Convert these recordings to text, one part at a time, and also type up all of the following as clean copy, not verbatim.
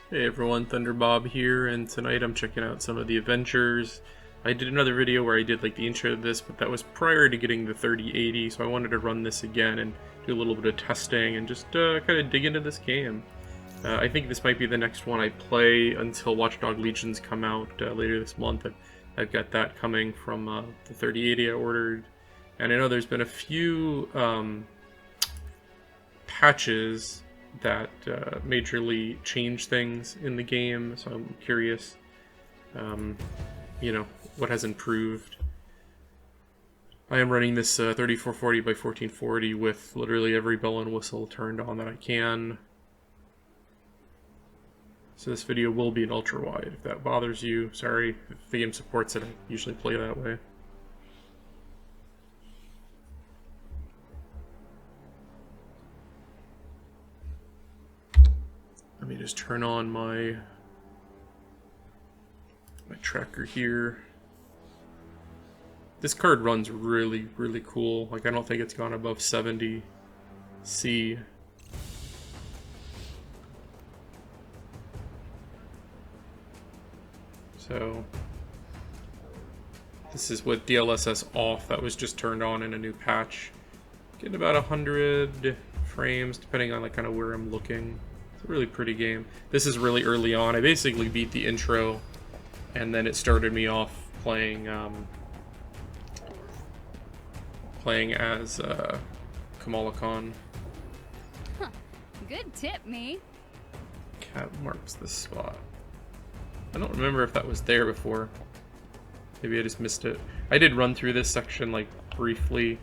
Hey everyone, Thunderbob here, and tonight I'm checking out some of the Avengers. I did another video where I did like the intro to this, but that was prior to getting the 3080, so I wanted to run this again and do a little bit of testing and just kind of dig into this game. I think this might be the next one I play until Watch Dogs Legions come out later this month. I've got that coming from the 3080 I ordered, and I know there's been a few patches that majorly change things in the game, so I'm curious, you know, what has improved. I am running this 3440 by 1440 with literally every bell and whistle turned on that I can. So this video will be an ultra wide. If that bothers you, sorry. If the game supports it, I usually play that way. Let me just turn on my tracker here. This card runs really, really cool. Like, I don't think it's gone above 70 C. So this is with DLSS off. That was just turned on in a new patch. Getting about 100 frames, depending on like kind of where I'm looking. It's a really pretty game. This is really early on. I basically beat the intro, and then it started me off playing as Kamala Khan. Huh. Good tip, me. Cat marks this spot. I don't remember if that was there before. Maybe I just missed it. I did run through this section like briefly.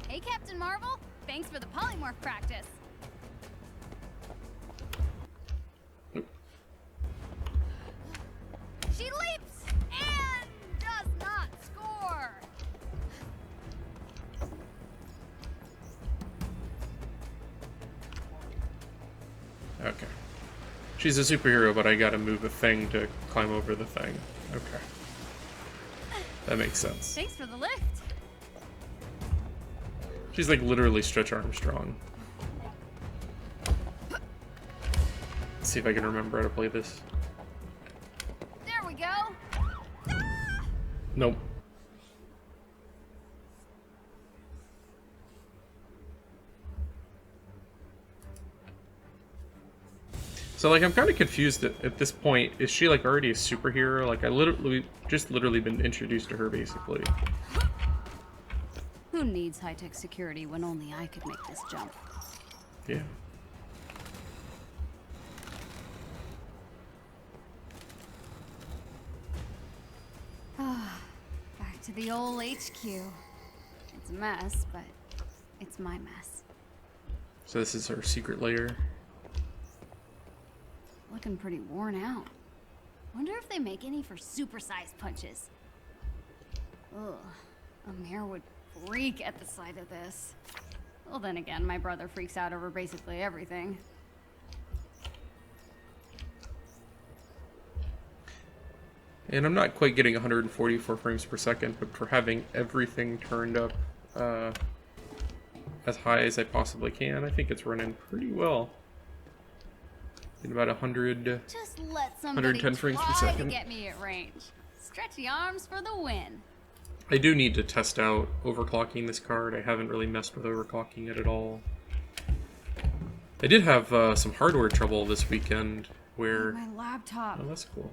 Hey, Captain Marvel. Thanks for the polymorph practice. Nope. She leaps and does not score. Okay. She's a superhero, but I gotta move a thing to climb over the thing. Okay. That makes sense. Thanks for the lift. She's like literally Stretch Armstrong. Let's see if I can remember how to play this. There we go. Ah! Nope. So like I'm kind of confused at this point. Is she like already a superhero? Like I literally been introduced to her basically. Who needs high-tech security when only I could make this jump? Yeah. Back to the old HQ. It's a mess, but it's my mess. So this is her secret lair. Looking pretty worn out. Wonder if they make any for supersized punches. Ugh, Amir would freak at the sight of this. Well, then again, my brother freaks out over basically everything. And I'm not quite getting 144 frames per second, but for having everything turned up as high as I possibly can, I think it's running pretty well. In about 100, Just let somebody 110 frames per try second. to get me at range. Stretchy arms for the win. I do need to test out overclocking this card. I haven't really messed with overclocking it at all. I did have some hardware trouble this weekend where... My laptop. Oh, that's cool.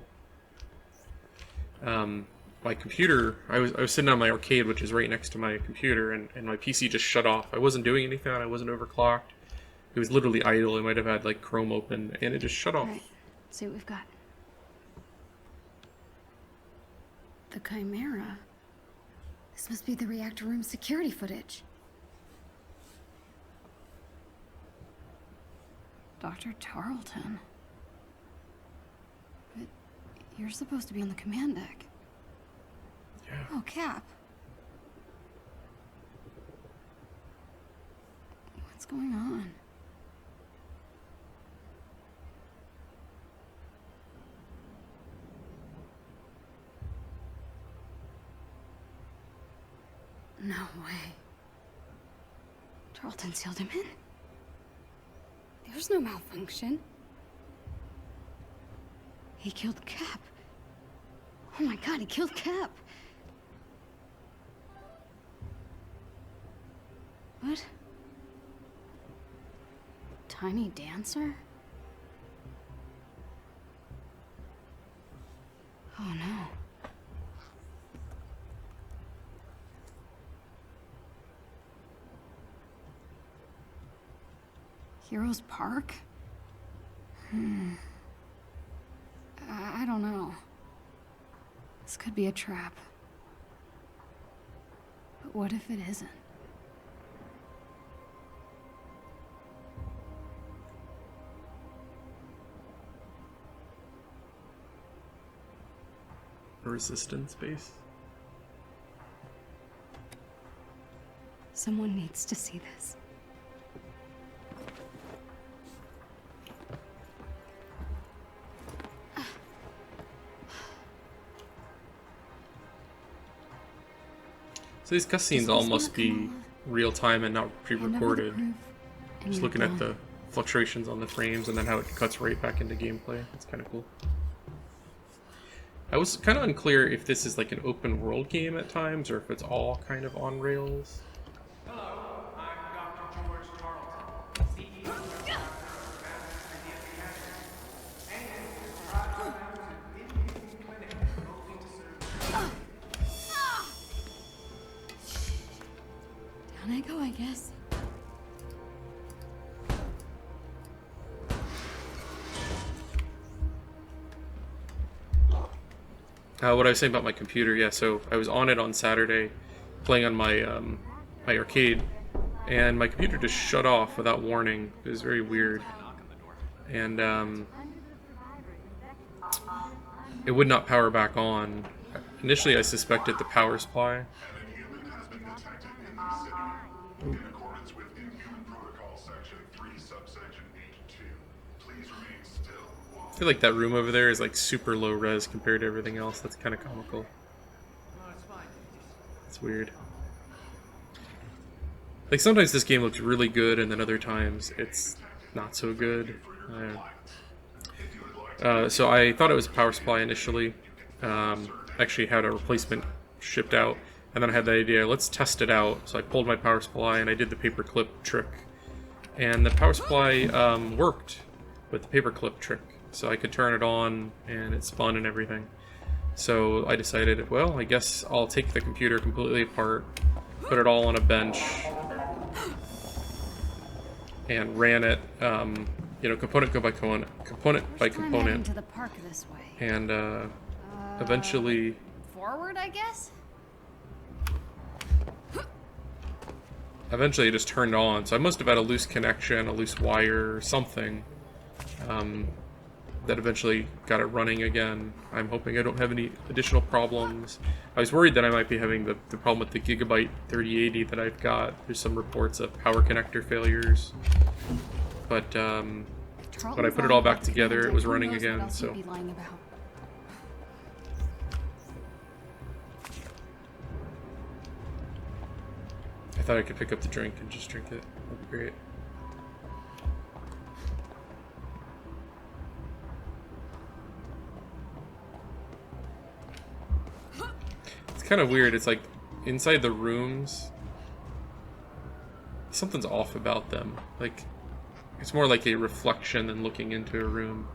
My computer, I was sitting on my arcade, which is right next to my computer, and my PC just shut off. I wasn't doing anything, I wasn't overclocked. It was literally idle. I might have had like Chrome open, and it just shut off. All right, let's see what we've got. The Chimera. This must be the reactor room security footage. Dr. Tarleton. But you're supposed to be on the command deck. Yeah. Oh, Cap. What's going on? No way. Tarleton sealed him in? There's no malfunction. He killed Cap. Oh my god, he killed Cap. What? Tiny dancer? Oh no. Heroes Park? I don't know. This could be a trap. But what if it isn't? A resistance base? Someone needs to see this. So these cutscenes all must be real time and not pre-recorded. Just looking at the fluctuations on the frames and then how it cuts right back into gameplay. It's kind of cool. I was kind of unclear if this is like an open world game at times or if it's all kind of on rails. Hello, I'm Dr. George Tarleton, CEO of the Down I go, I guess. What I was saying about my computer, yeah, so I was on it on Saturday, playing on my my arcade, and my computer just shut off without warning. It was very weird. And it would not power back on. Initially I suspected the power supply. In accordance with Inhuman Protocol Section 3, Subsection H2, please remain still while... I feel like that room over there is like super low res compared to everything else. That's kind of comical. It's weird. Like sometimes this game looks really good and then other times it's not so good. So I thought it was a power supply initially. Actually had a replacement shipped out. And then I had the idea, let's test it out. So I pulled my power supply and I did the paperclip trick. And the power supply worked with the paperclip trick. So I could turn it on and it spun and everything. So I decided, well, I guess I'll take the computer completely apart, put it all on a bench, and ran it, you know, component by component. To the park this way. And eventually... Forward, I guess? Eventually it just turned on, so I must have had a loose connection, a loose wire, or something, that eventually got it running again. I'm hoping I don't have any additional problems. I was worried that I might be having the problem with the Gigabyte 3080 that I've got. There's some reports of power connector failures, but when I put it all back together, it was running again, so... I thought I could pick up the drink and just drink it. That'd be great. It's kind of weird. It's like inside the rooms, something's off about them. Like it's more like a reflection than looking into a room.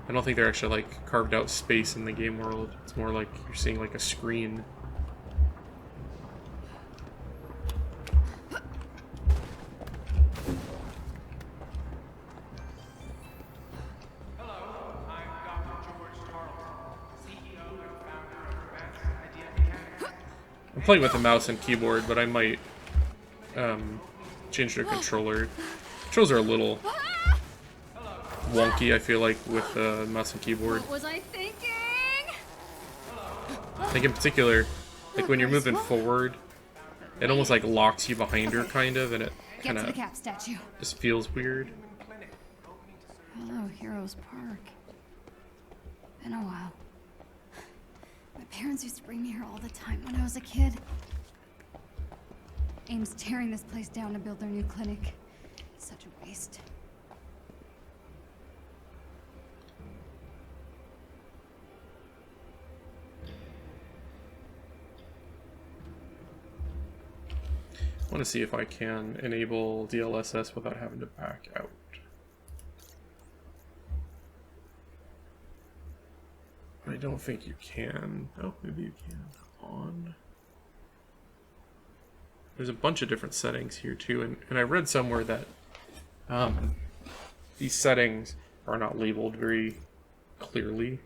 I don't think they're actually like carved out space in the game world. It's more like you're seeing like a screen. I'm playing with a mouse and keyboard, but I might change to a controller. Controls are a little wonky, I feel like, with mouse and keyboard. What was I thinking? Like in particular, like when you're moving forward, it almost like locks you behind her, kind of, and it kind of just feels weird. Hello, Heroes Park. Been a while. My parents used to bring me here all the time when I was a kid. AIM's tearing this place down to build their new clinic. It's such a waste. I want to see if I can enable DLSS without having to back out. I don't think you can. Oh, maybe you can. On. There's a bunch of different settings here too, and I read somewhere that these settings are not labeled very clearly.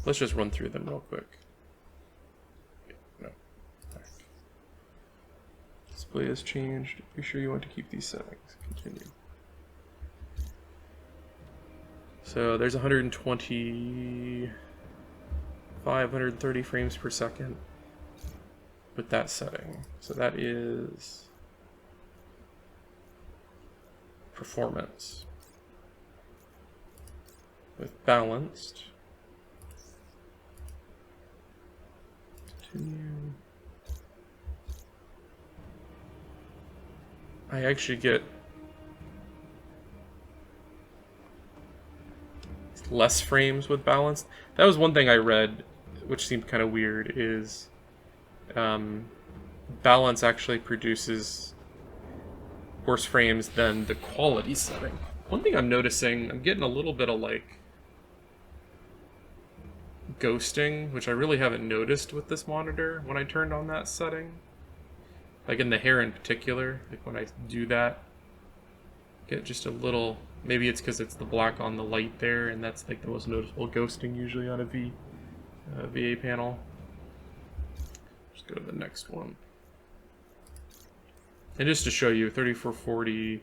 Let's just run through them real quick. No. Back. Display has changed. Be sure you want to keep these settings. Continue. So there's 125, 130 frames per second with that setting. So that is performance. With balanced. Continue. I actually get less frames with balanced. That was one thing I read, which seemed kind of weird, is balance actually produces worse frames than the quality setting. One thing I'm noticing, I'm getting a little bit of like ghosting, which I really haven't noticed with this monitor when I turned on that setting. Like in the hair in particular, like when I do that, get just a little, maybe it's because it's the black on the light there, and that's like the most noticeable ghosting usually on a VA panel. Just go to the next one. And just to show you, 3440,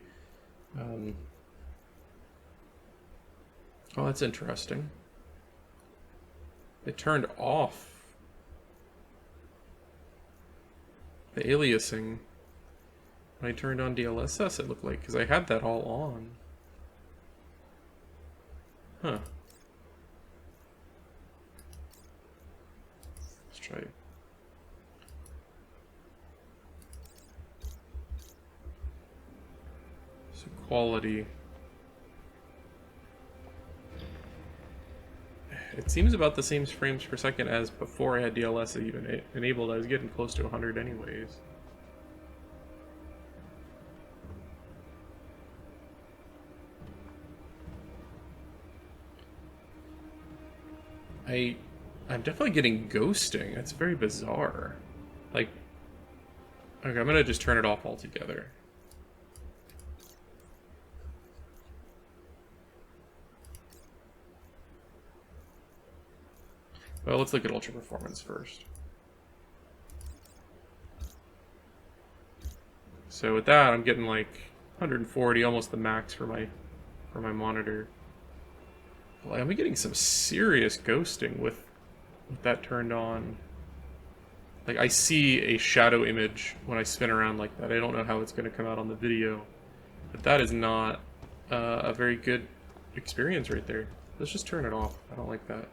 oh, that's interesting. It turned off the aliasing when I turned on DLSS, it looked like, because I had that all on. Huh. Let's try it. So quality. It seems about the same frames per second as before I had DLSS even enabled. I was getting close to 100 anyways. I'm definitely getting ghosting. That's very bizarre. Like, okay, I'm gonna just turn it off altogether. Well, let's look at ultra performance first. So with that, I'm getting like 140, almost the max for my monitor. Well, I'm getting some serious ghosting with that turned on. Like, I see a shadow image when I spin around like that. I don't know how it's going to come out on the video, but that is not a very good experience right there. Let's just turn it off. I don't like that.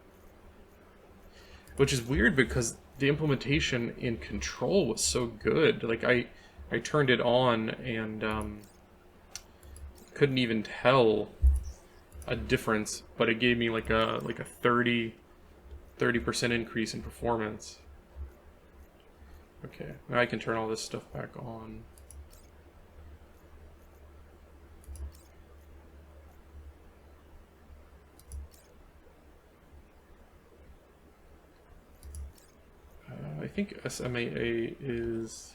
Which is weird because the implementation in Control was so good. Like, I turned it on and couldn't even tell a difference, but it gave me like a 30% increase in performance. Okay, now I can turn all this stuff back on. I think SMAA is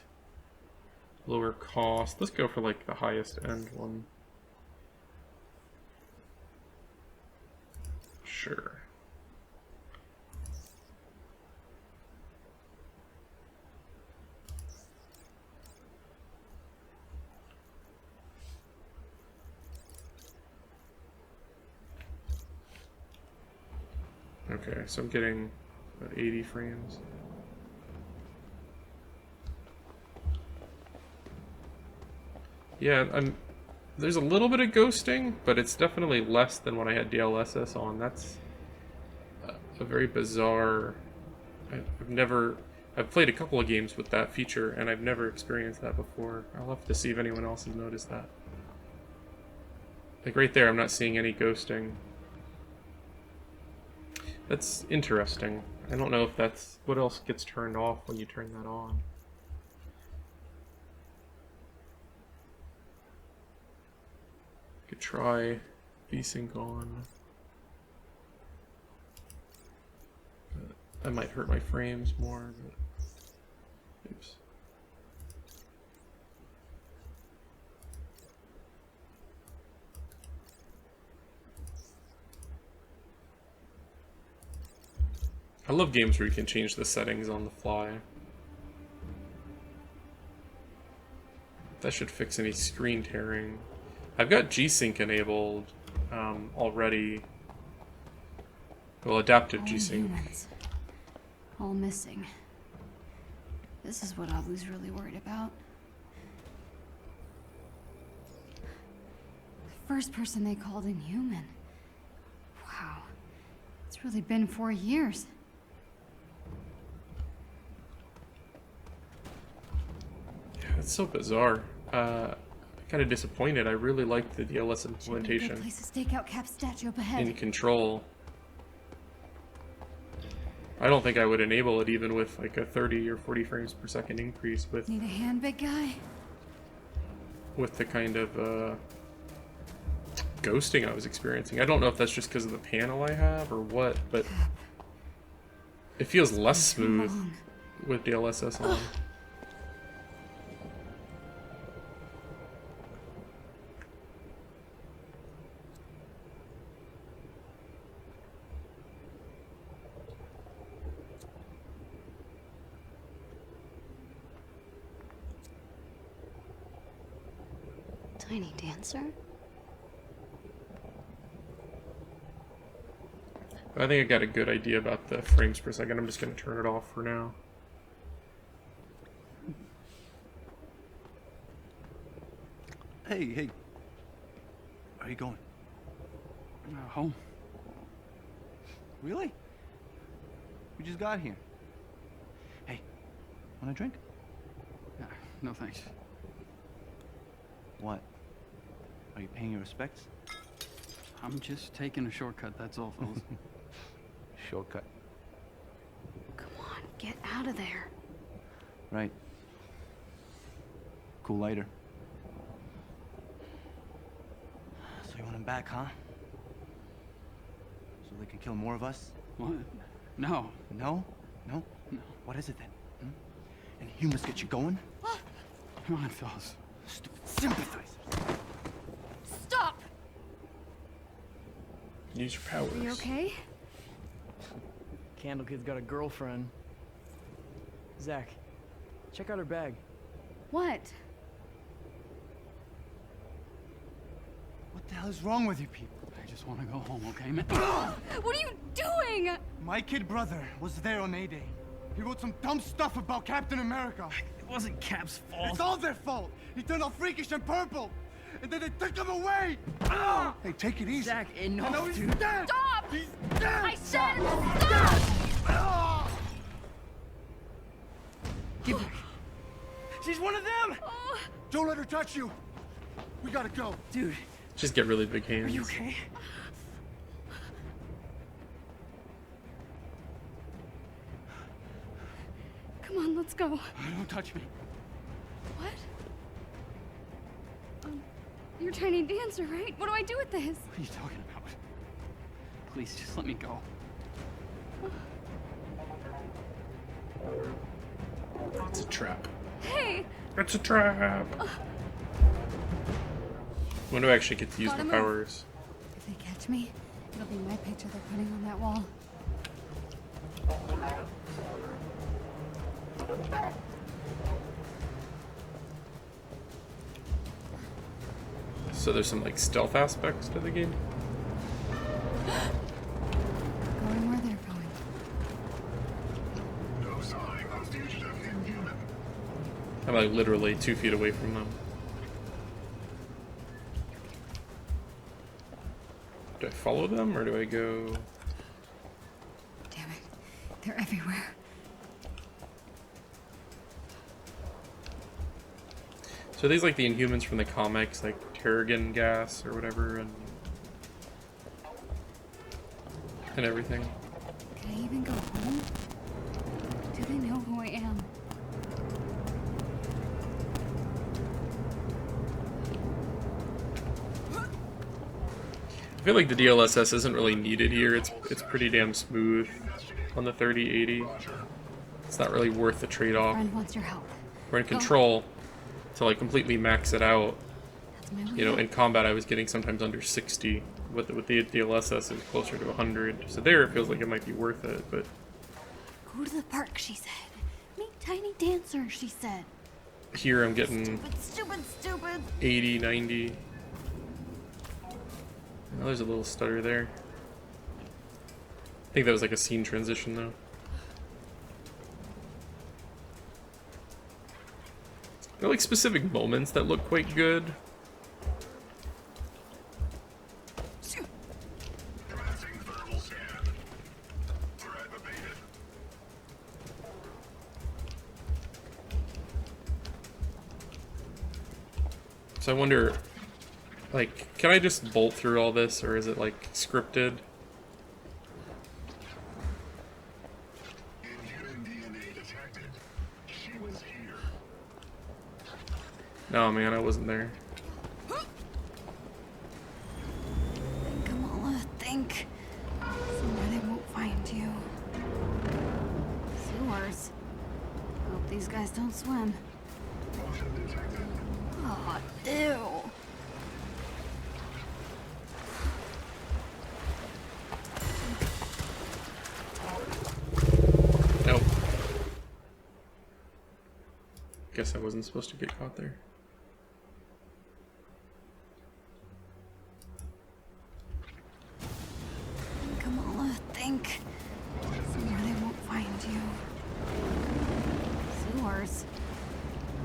lower cost. Let's go for like the highest end one. Sure. Okay, so I'm getting about 80 frames. Yeah, there's a little bit of ghosting, but it's definitely less than when I had DLSS on. That's a very bizarre. I've played a couple of games with that feature, and I've never experienced that before. I'll have to see if anyone else has noticed that. Like right there, I'm not seeing any ghosting. That's interesting. I don't know if that's what else gets turned off when you turn that on. Could try VSync on. That might hurt my frames more, but oops. I love games where you can change the settings on the fly. That should fix any screen tearing. I've got G-Sync enabled already. Well, adaptive G-Sync. Humans. All missing. This is what Abu's really worried about. The first person they called inhuman. Wow. It's really been 4 years. Yeah, it's so bizarre. Kind of disappointed. I really liked the DLSS Good implementation place to stake out Cap's statue up ahead. in Control. I don't think I would enable it even with like a 30 or 40 frames per second increase with Need a hand, big guy? the kind of ghosting I was experiencing. I don't know if that's just because of the panel I have or what, but it feels less smooth with DLSS on. Tiny dancer? I think I got a good idea about the frames per second. I'm just going to turn it off for now. Hey. Where are you going? Home. Really? We just got here. Hey, want a drink? No thanks. What? Are you paying your respects? I'm just taking a shortcut, that's all, fellas. Shortcut. Come on, get out of there. Right. Cool lighter. So you want him back, huh? So they can kill more of us? What? No. No? No? No. What is it then? Hmm? And humans get you going? Come on, fellas. Stupid sympathizers. Stop! Use your powers. Are you okay? Candle Kid's got a girlfriend. Zach, check out her bag. What? What the hell is wrong with you people? I just want to go home, okay, man? What are you doing? My kid brother was there on A-Day. He wrote some dumb stuff about Captain America. It wasn't Cap's fault. It's all their fault. He turned all freakish and purple. And then they took him away. Hey, take it easy. Zach, I know enough, he's dude. dead. Stop! He's dead. I said stop! Give her. She's one of them! Don't let her touch you. We gotta go. Dude, Just get really big hands. are you okay? Come on, let's go. Don't touch me. What? You're Tiny Dancer, right? What do I do with this? What are you talking about? Please, just let me go. It's a trap. Hey! It's a trap! When do I actually get to use Gotta my move. powers? If they catch me, it'll be my picture they're putting on that wall. So there's some like stealth aspects to the game. Going where they're going. No sign of fugitive inhuman. I'm like literally 2 feet away from them. Do I follow them or do I go? Damn it. They're everywhere. So are these like the Inhumans from the comics, like Terrigen gas or whatever, and everything. Can I even go home? Do they know who I am? I feel like the DLSS isn't really needed here. It's pretty damn smooth on the 3080. It's not really worth the trade-off. Friend wants your help. We're in control to like completely max it out. That's my You know, lead. in combat I was getting sometimes under 60. With the DLSS it was closer to 100. So there it feels like it might be worth it, but Go to the park, she said. Meet tiny dancers, she said. here I'm getting Stupid. 80, 90. Oh, there's a little stutter there. I think that was like a scene transition though. There are like specific moments that look quite good. Commencing thermal scan. Threat abated. So I wonder, like, can I just bolt through all this, or is it like scripted? Inhuman DNA detected. She was here. No, man, I wasn't there. Kamala, think. Somewhere they won't find you. Sewers. Hope these guys don't swim. Motion detected. Oh, ew. Nope. Guess I wasn't supposed to get caught there. Kamala, think. Somewhere they won't find you. Sewers.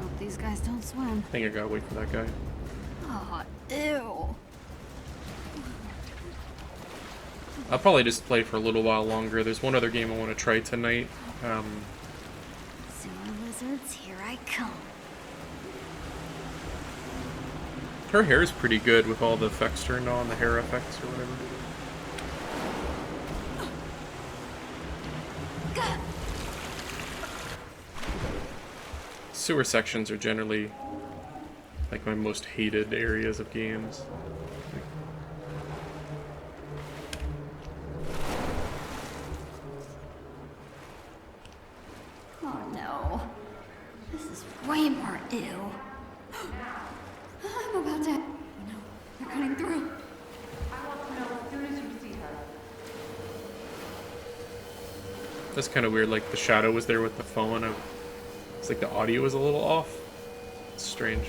Hope these guys don't swim. I think I gotta wait for that guy. Oh, ew. I'll probably just play for a little while longer. There's one other game I want to try tonight. Sewer lizards, here I come. Her hair is pretty good with all the effects turned on, the hair effects or whatever. Sewer sections are generally like my most hated areas of games. Oh no. This is way more ew. I'm about to. No, they're cutting through. That's kind of weird, like the shadow was there with the phone. It's like the audio was a little off. It's strange.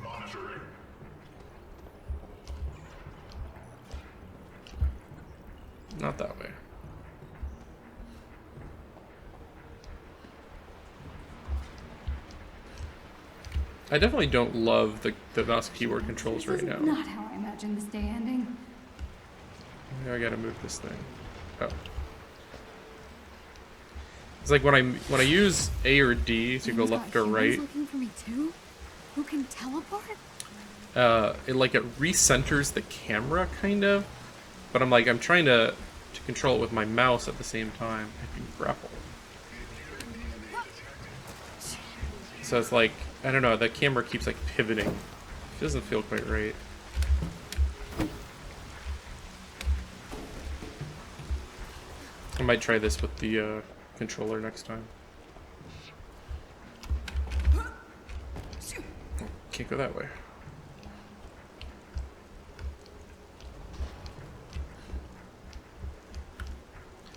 Monitoring. Not that way. I definitely don't love the mouse keyboard controls right now. Not how I imagined this day ending. Now I gotta move this thing. Oh. It's like when I use A or D to go Someone's left got or humans right, looking for me too? Who can teleport? it recenters the camera kind of, but I'm trying to control it with my mouse at the same time. I can grapple. So it's like, I don't know, the camera keeps like pivoting. It doesn't feel quite right. I might try this with the controller next time. Can't go that way.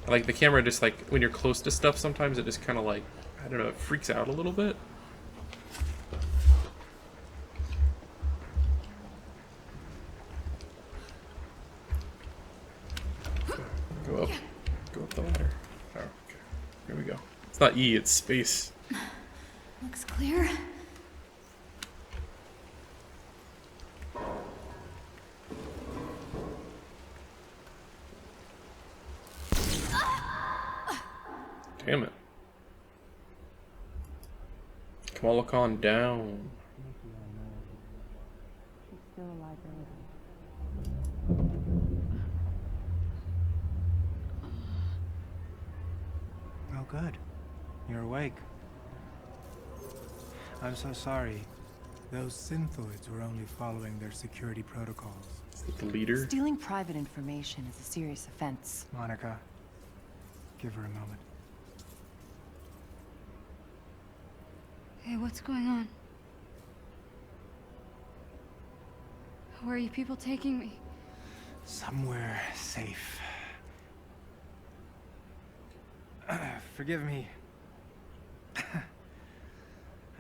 Like the camera just like, when you're close to stuff sometimes it just kind of like, I don't know, it freaks out a little bit. Go up the ladder. Oh, okay. Here we go. It's not E, it's space. Looks clear. Damn it. Kamala Khan down. good. You're awake. I'm so sorry. Those synthoids were only following their security protocols. Is that the leader? Stealing private information is a serious offense. Monica, give her a moment. Hey, what's going on? Where are you people taking me? Somewhere safe. Forgive me. I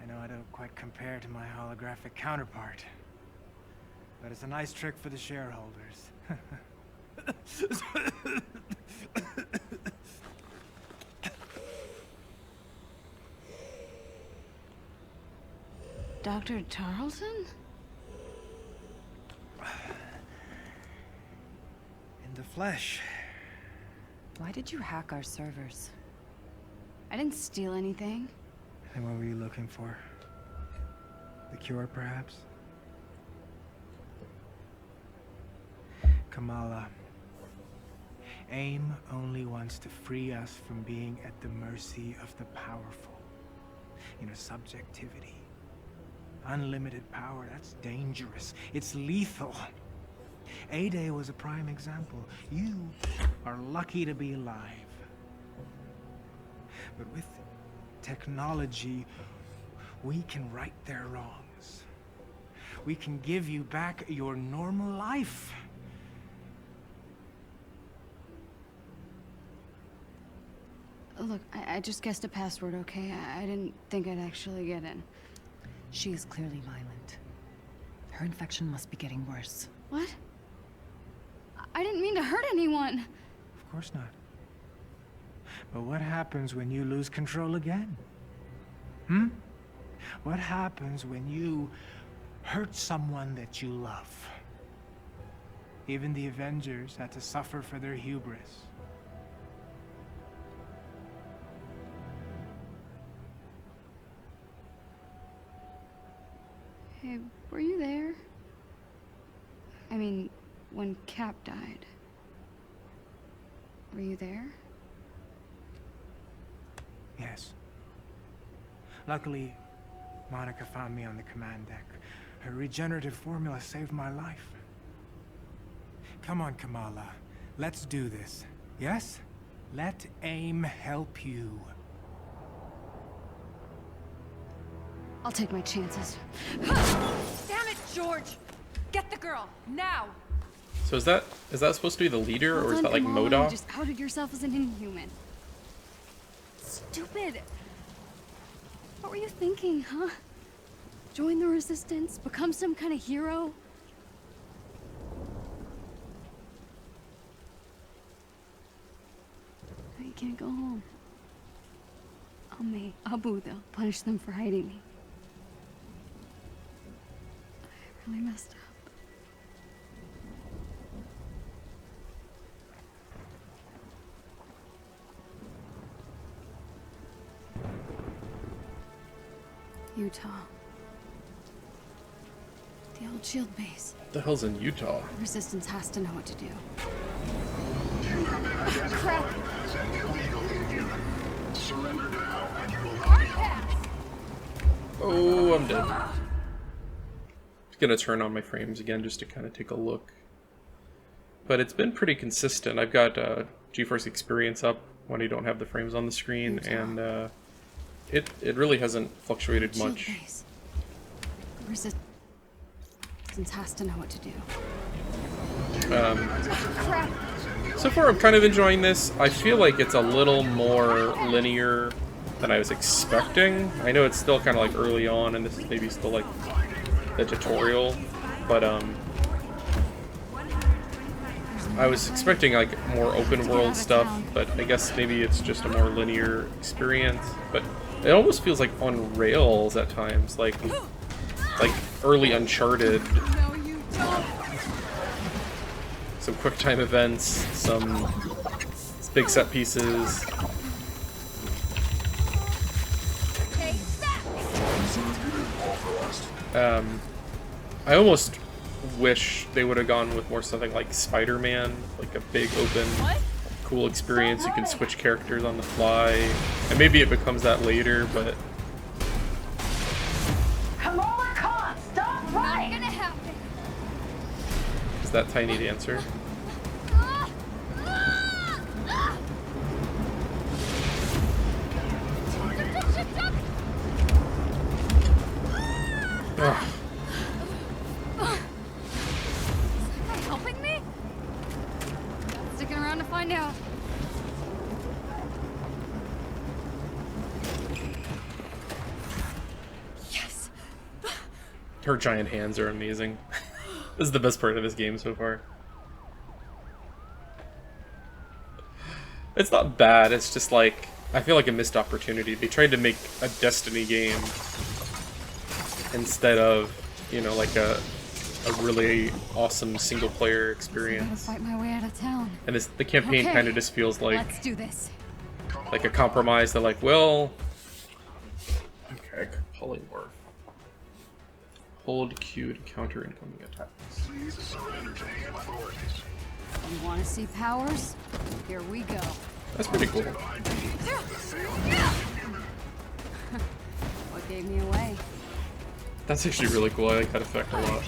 know I don't quite compare to my holographic counterpart, but it's a nice trick for the shareholders. Dr. Tarleton? In the flesh. Why did you hack our servers? I didn't steal anything. And what were you looking for? The cure, perhaps? Kamala, AIM only wants to free us from being at the mercy of the powerful. You know, subjectivity. Unlimited power, that's dangerous. It's lethal. ADATA was a prime example. You are lucky to be alive. But with technology, we can right their wrongs. We can give you back your normal life. Look, I just guessed a password, okay? I didn't think I'd actually get in. She is clearly violent. Her infection must be getting worse. What? I didn't mean to hurt anyone. Of course not. But what happens when you lose control again? What happens when you hurt someone that you love? Even the Avengers had to suffer for their hubris. Hey, were you there? I mean, when Cap died. Were you there? Yes. Luckily, Monica found me on the command deck. Her regenerative formula saved my life. Come on, Kamala. Let's do this. Yes? Let AIM help you. I'll take my chances. Damn it, George! Get the girl, now! So is that supposed to be the leader, or is that like Kamala, you MODOK? just outed yourself as an inhuman. Stupid! What were you thinking, huh? Join the resistance? Become some kind of hero? Now you can't go home. Abu, they'll punish them for hiding me. I really messed up. Utah. The old shield base. What the hell's in Utah? Resistance has to know what to do. You have been identified as an illegal inhuman. Surrender now, and you will not be harmed. Oh, I'm dead. Just gonna turn on my frames again just to kind of take a look. But it's been pretty consistent. I've got GeForce Experience up when I don't have the frames on the screen, and it really hasn't fluctuated Shield much. base. Resistance has to know what to do. So far, I'm kind of enjoying this. I feel like it's a little more linear than I was expecting. I know it's still kind of like early on, and this is maybe still like the tutorial, but I was expecting like more open world stuff, but I guess maybe it's just a more linear experience. But it almost feels like on rails at times, like early Uncharted. No, you don't. Some quick time events, some big set pieces. I almost wish they would have gone with more something like Spider-Man, like a big open cool experience. You can switch characters on the fly, and maybe it becomes that later, but Kamala Khan, stop Not gonna happen. is that tiny dancer? Ugh. Is that guy helping me? Sticking around to find out. Yes. Her giant hands are amazing. This is the best part of this game so far. It's not bad, it's just like, I feel like a missed opportunity. They tried to make a Destiny game instead of, you know, like a really awesome single player I gotta experience. fight my way out of town. And this, the campaign Okay, kind of just feels like Let's do this. a compromise. They're like, well, okay, polymorph. Hold Q to counter incoming attacks. Please surrender to the authorities. You want to see powers? Here we go. That's pretty cool. What gave me away? That's actually really cool. I like that effect a lot.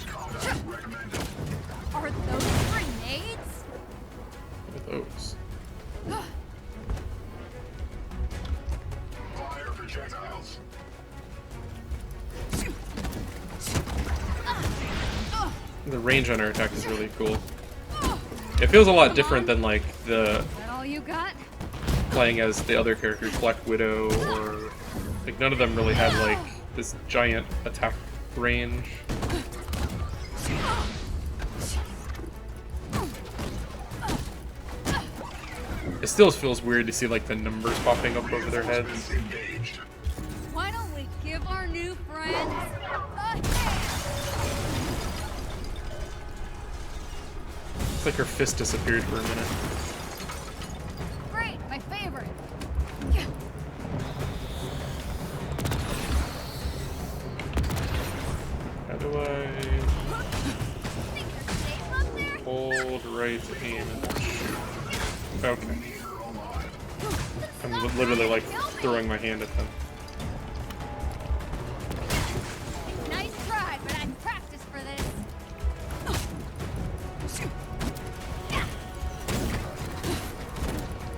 Are those grenades? What are those? Fire projectiles. The range on her attack is really cool. It feels a lot different than like the Is that all you got? playing as the other characters, Black Widow, or like none of them really had like this giant attack range. It still feels weird to see like the numbers popping up over their heads. Why don't we give our new friends a hand? It's like her fist disappeared for a minute. Great, my favorite. How do I Think you're safe up there? hold right aim and shoot? Okay. I'm literally like throwing my hand at them. Nice try, but I practiced for this.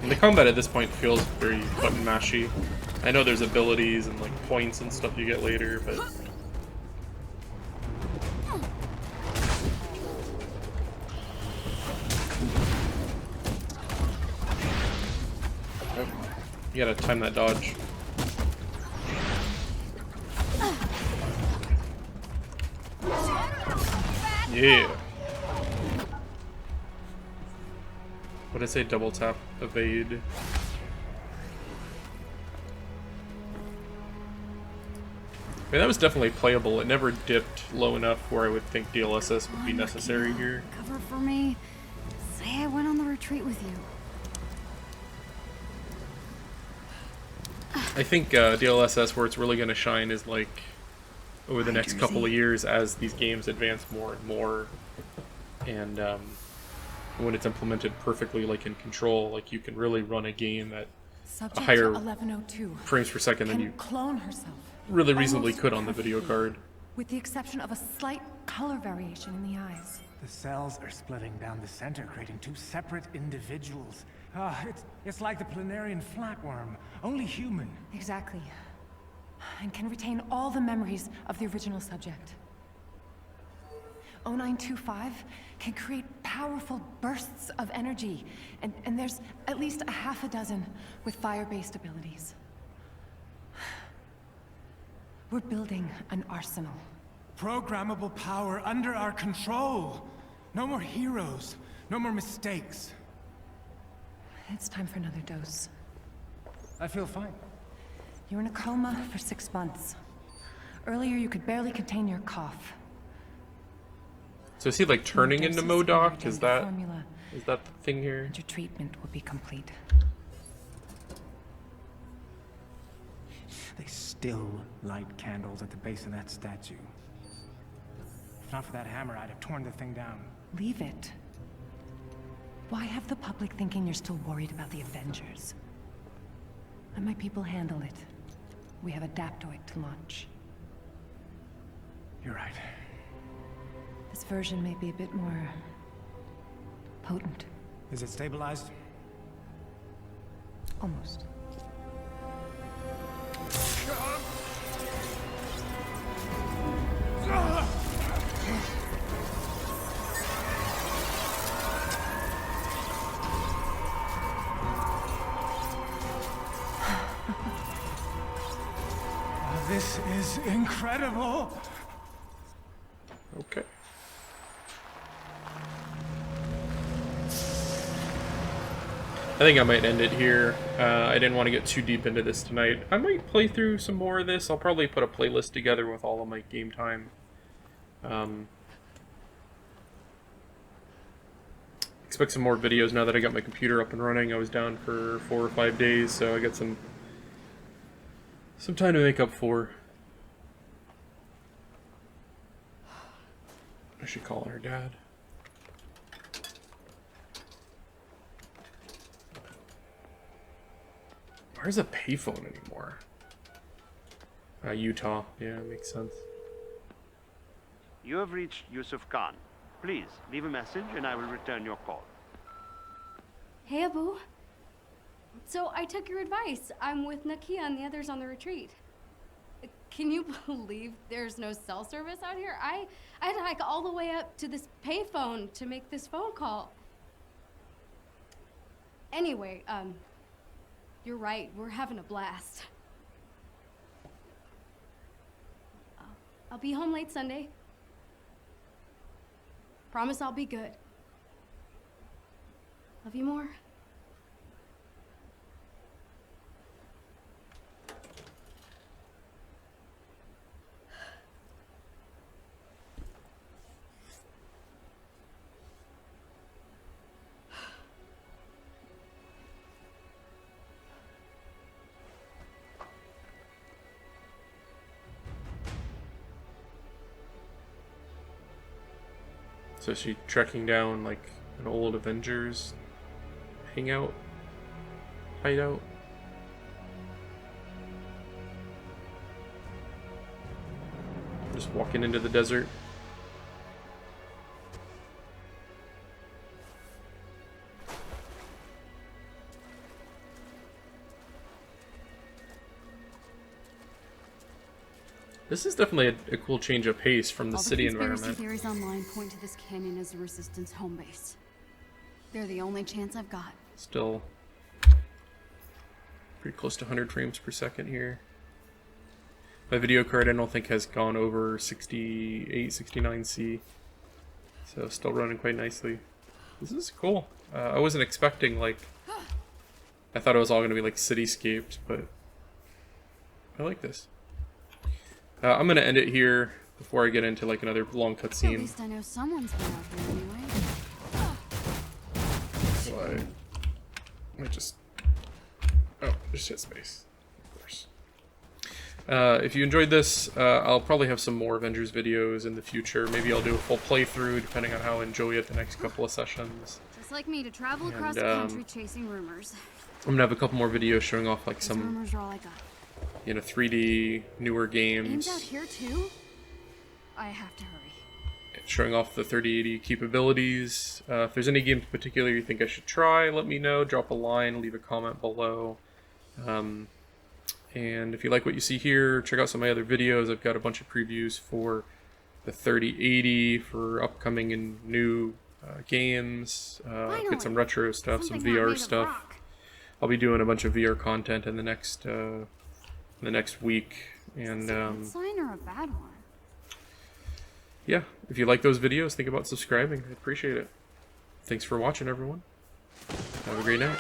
And the combat at this point feels very button mashy. I know there's abilities and like points and stuff you get later, but oh, you gotta time that dodge. Yeah. What did I say? Double tap, evade. I mean, that was definitely playable. It never dipped low enough where I would think DLSS would be necessary here. Cover for me. Say I went on the retreat with you. I think DLSS, where it's really going to shine, is like over the next couple of years as these games advance more and more, and when it's implemented perfectly, like in Control, like you can really run a game at Subject a higher 1102 frames per second than can you clone herself. really reasonably almost could on the video perfectly, card. with the exception of a slight color variation in the eyes. The cells are splitting down the center, creating two separate individuals. Ah, it's like the planarian flatworm, only human. Exactly. And can retain all the memories of the original subject. 0925 can create powerful bursts of energy, and there's at least a half a dozen with fire-based abilities. We're building an arsenal. Programmable power under our control. No more heroes, no more mistakes. It's time for another dose. I feel fine. You're in a coma for 6 months. Earlier, you could barely contain your cough. So is he like turning into Doses in your MODOK? Is agenda that formula, the thing here? and your treatment will be complete. They still light candles at the base of that statue. If not for that hammer, I'd have torn the thing down. Leave it. Why have the public thinking you're still worried about the Avengers? Let my people handle it. We have Adaptoid to launch. You're right. This version may be a bit more potent. Is it stabilized? Almost. This is incredible! Okay. I think I might end it here. I didn't want to get too deep into this tonight. I might play through some more of this. I'll probably put a playlist together with all of my game time. Expect some more videos now that I got my computer up and running. I was down for 4 or 5 days, so I got some time to make up for. I should call her dad. Where's a payphone anymore? Utah. Yeah, makes sense. You have reached Yusuf Khan. Please, leave a message and I will return your call. Hey, Abu. So I took your advice. I'm with Nakia and the others on the retreat. Can you believe there's no cell service out here? I had to hike all the way up to this payphone to make this phone call. Anyway, you're right. We're having a blast. I'll be home late Sunday. Promise I'll be good. Love you more. So is she trekking down like an old Avengers hideout? Just walking into the desert. This is definitely a cool change of pace from the city environment. All the conspiracy theories online point to this canyon as the Resistance home base. They're the only chance I've got. Still pretty close to 100 frames per second here. My video card I don't think has gone over 68, 69C. So still running quite nicely. This is cool. I wasn't expecting like... I thought it was all going to be like cityscapes, but I like this. I'm going to end it here before I get into like another long cutscene. At least I know someone's been out here anyway. So I might just... Oh, just hit space. Of course. If you enjoyed this, I'll probably have some more Avengers videos in the future. Maybe I'll do a full playthrough depending on how I enjoy it the next couple of sessions. Just like me to travel across the country chasing rumors. I'm going to have a couple more videos showing off like some... rumors are all I got. You know, 3D, newer games. Games out here too? I have to hurry. Showing off the 3080 capabilities. If there's any games in particular you think I should try, let me know. Drop a line, leave a comment below. And if you like what you see here, check out some of my other videos. I've got a bunch of previews for the 3080, for upcoming and new games. Get some retro stuff, some VR stuff. I'll be doing a bunch of VR content in the next week, and is it a good sign or a bad one? Yeah, if you like those videos, think about subscribing. I appreciate it. Thanks for watching, everyone. Have a great night.